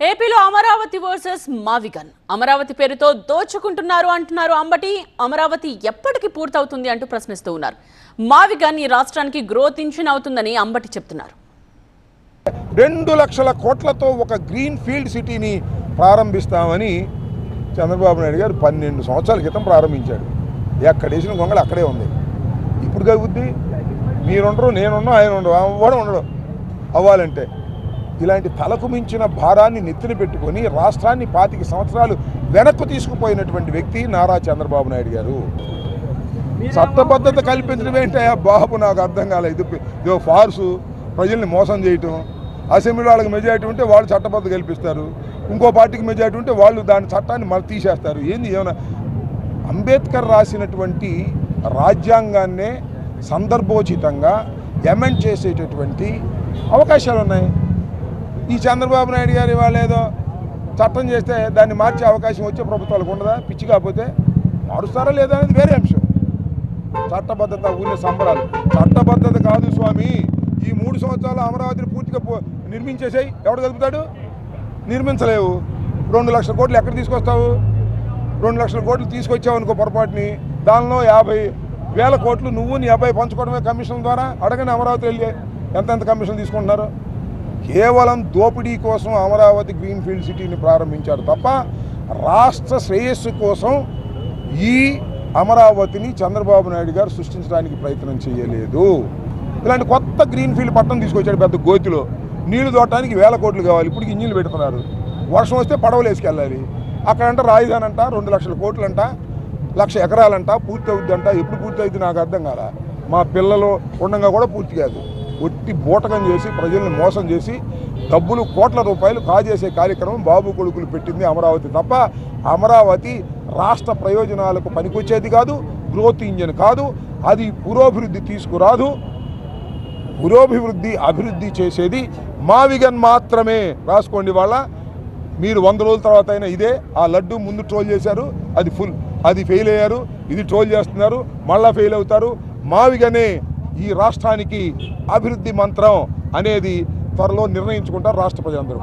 ఏపీలో అమరావతి వర్సెస్ మావిగన్. అమరావతి పేరుతో దోచుకుంటున్నారు అంటున్నారు అంబటి. అమరావతి ఎప్పటికి పూర్తవుతుంది అంటూ ప్రశ్నిస్తూ ఉన్నారు. మావిగన్ ఈ రాష్ట్రానికి గ్రోత్ ఇంజిన్ అవుతుందని అంబటి చెప్తున్నారు. 2 లక్షల కోట్లతో ఒక గ్రీన్ ఫీల్డ్ సిటీని ప్రారంభిస్తామని చంద్రబాబు నాయుడు గారు 12 సంవత్సరాల క్రితం ప్రారంభించాడు. ఎక్కడ వేసిన గొంగళి అక్కడే ఉంది. ఇప్పుడు కలుగుద్ది. మీరుండరు, నేనున్నా, ఆయన ఉండరు, కూడా ఉండడు అవ్వాలంటే. ఇలాంటి తలకు మించిన భారాన్ని నెత్తిన పెట్టుకొని రాష్ట్రాన్ని 25 సంవత్సరాలు వెనక్కు తీసుకుపోయినటువంటి వ్యక్తి నారా చంద్రబాబు నాయుడు గారు. చట్టబద్ధత కల్పించడం ఏంటయ్యా బాబు, నాకు అర్థం కాలేదు. ఇదో ఫార్సు, ప్రజల్ని మోసం చేయటం. అసెంబ్లీ వాళ్ళకి మెజారిటీ ఉంటే వాళ్ళు చట్టబద్ధత కల్పిస్తారు, ఇంకో పార్టీకి మెజారిటీ ఉంటే వాళ్ళు దాని చట్టాన్ని మళ్ళీ తీసేస్తారు. ఏంది ఏమైనా అంబేద్కర్ రాసినటువంటి రాజ్యాంగాన్నే సందర్భోచితంగా అమెండ్ చేసేటటువంటి అవకాశాలు ఉన్నాయి. ఈ చంద్రబాబు నాయుడు గారు ఇవాళ ఏదో చట్టం చేస్తే దాన్ని మార్చే అవకాశం వచ్చే ప్రభుత్వాలకు ఉండదా? పిచ్చి కాకపోతే మారుస్తారా లేదా అనేది వేరే అంశం. చట్టబద్ధత ఊరిన సంబరాలు. చట్టబద్ధత కాదు స్వామి. ఈ 3 సంవత్సరాలు అమరావతిని పూర్తిగా నిర్మించేసాయి. ఎవడు కలుపుతాడు? నిర్మించలేవు. 2 లక్షల కోట్లు ఎక్కడ తీసుకొస్తావు? 2 లక్షల కోట్లు తీసుకొచ్చావు అనుకో పొరపాటుని, దానిలో 50,000 కోట్లు నువ్వు నీ అబ్బాయి పంచుకోవడమే కమిషన్ ద్వారా. అడగని అమరావతి వెళ్ళి ఎంతెంత కమిషన్ తీసుకుంటున్నారు. కేవలం దోపిడీ కోసం అమరావతి గ్రీన్ ఫీల్డ్ సిటీని ప్రారంభించారు తప్ప రాష్ట్ర శ్రేయస్సు కోసం ఈ అమరావతిని చంద్రబాబు నాయుడు గారు సృష్టించడానికి ప్రయత్నం చేయలేదు. ఇలాంటి కొత్త గ్రీన్ ఫీల్డ్ పట్టణం తీసుకొచ్చాడు పెద్ద గోతిలో. నీళ్లు దోటానికి 1000 కోట్లు కావాలి. ఇప్పుడు ఇంజిన్లు పెడుతున్నారు. వర్షం వస్తే పడవలు వేసుకెళ్ళాలి. అక్కడంట రాజధాని అంట 2 లక్షల కోట్లు అంట, 1,00,000 ఎకరాలంట, పూర్తి అవుద్దంట. ఎప్పుడు పూర్తి అవుతుంది నాకు అర్థం కాల. మా పిల్లలు ఉండగా కూడా పూర్తి కాదు. ఒట్టి బూటకం చేసి ప్రజల్ని మోసం చేసి డబ్బులు కోట్ల రూపాయలు కాజేసే కార్యక్రమం బాబు కొడుకులు పెట్టింది అమరావతి తప్ప అమరావతి రాష్ట్ర ప్రయోజనాలకు పనికొచ్చేది కాదు. గ్రోత్ ఇంజిన్ కాదు. అది పురోభివృద్ధి తీసుకురాదు. అభివృద్ధి చేసేది మావిగన్ మాత్రమే. రాసుకోండి. వాళ్ళ మీరు 100 రోజుల తర్వాత అయినా ఇదే. ఆ లడ్డు ముందు ట్రోల్ చేశారు, అది ఫెయిల్ అయ్యారు. ఇది ట్రోల్ చేస్తున్నారు, మళ్ళా ఫెయిల్ అవుతారు. మావిగనే ఈ రాష్ట్రానికి అభివృద్ధి మంత్రం అనేది త్వరలో నిర్ణయించుకుంటారు రాష్ట్ర ప్రజలందరూ.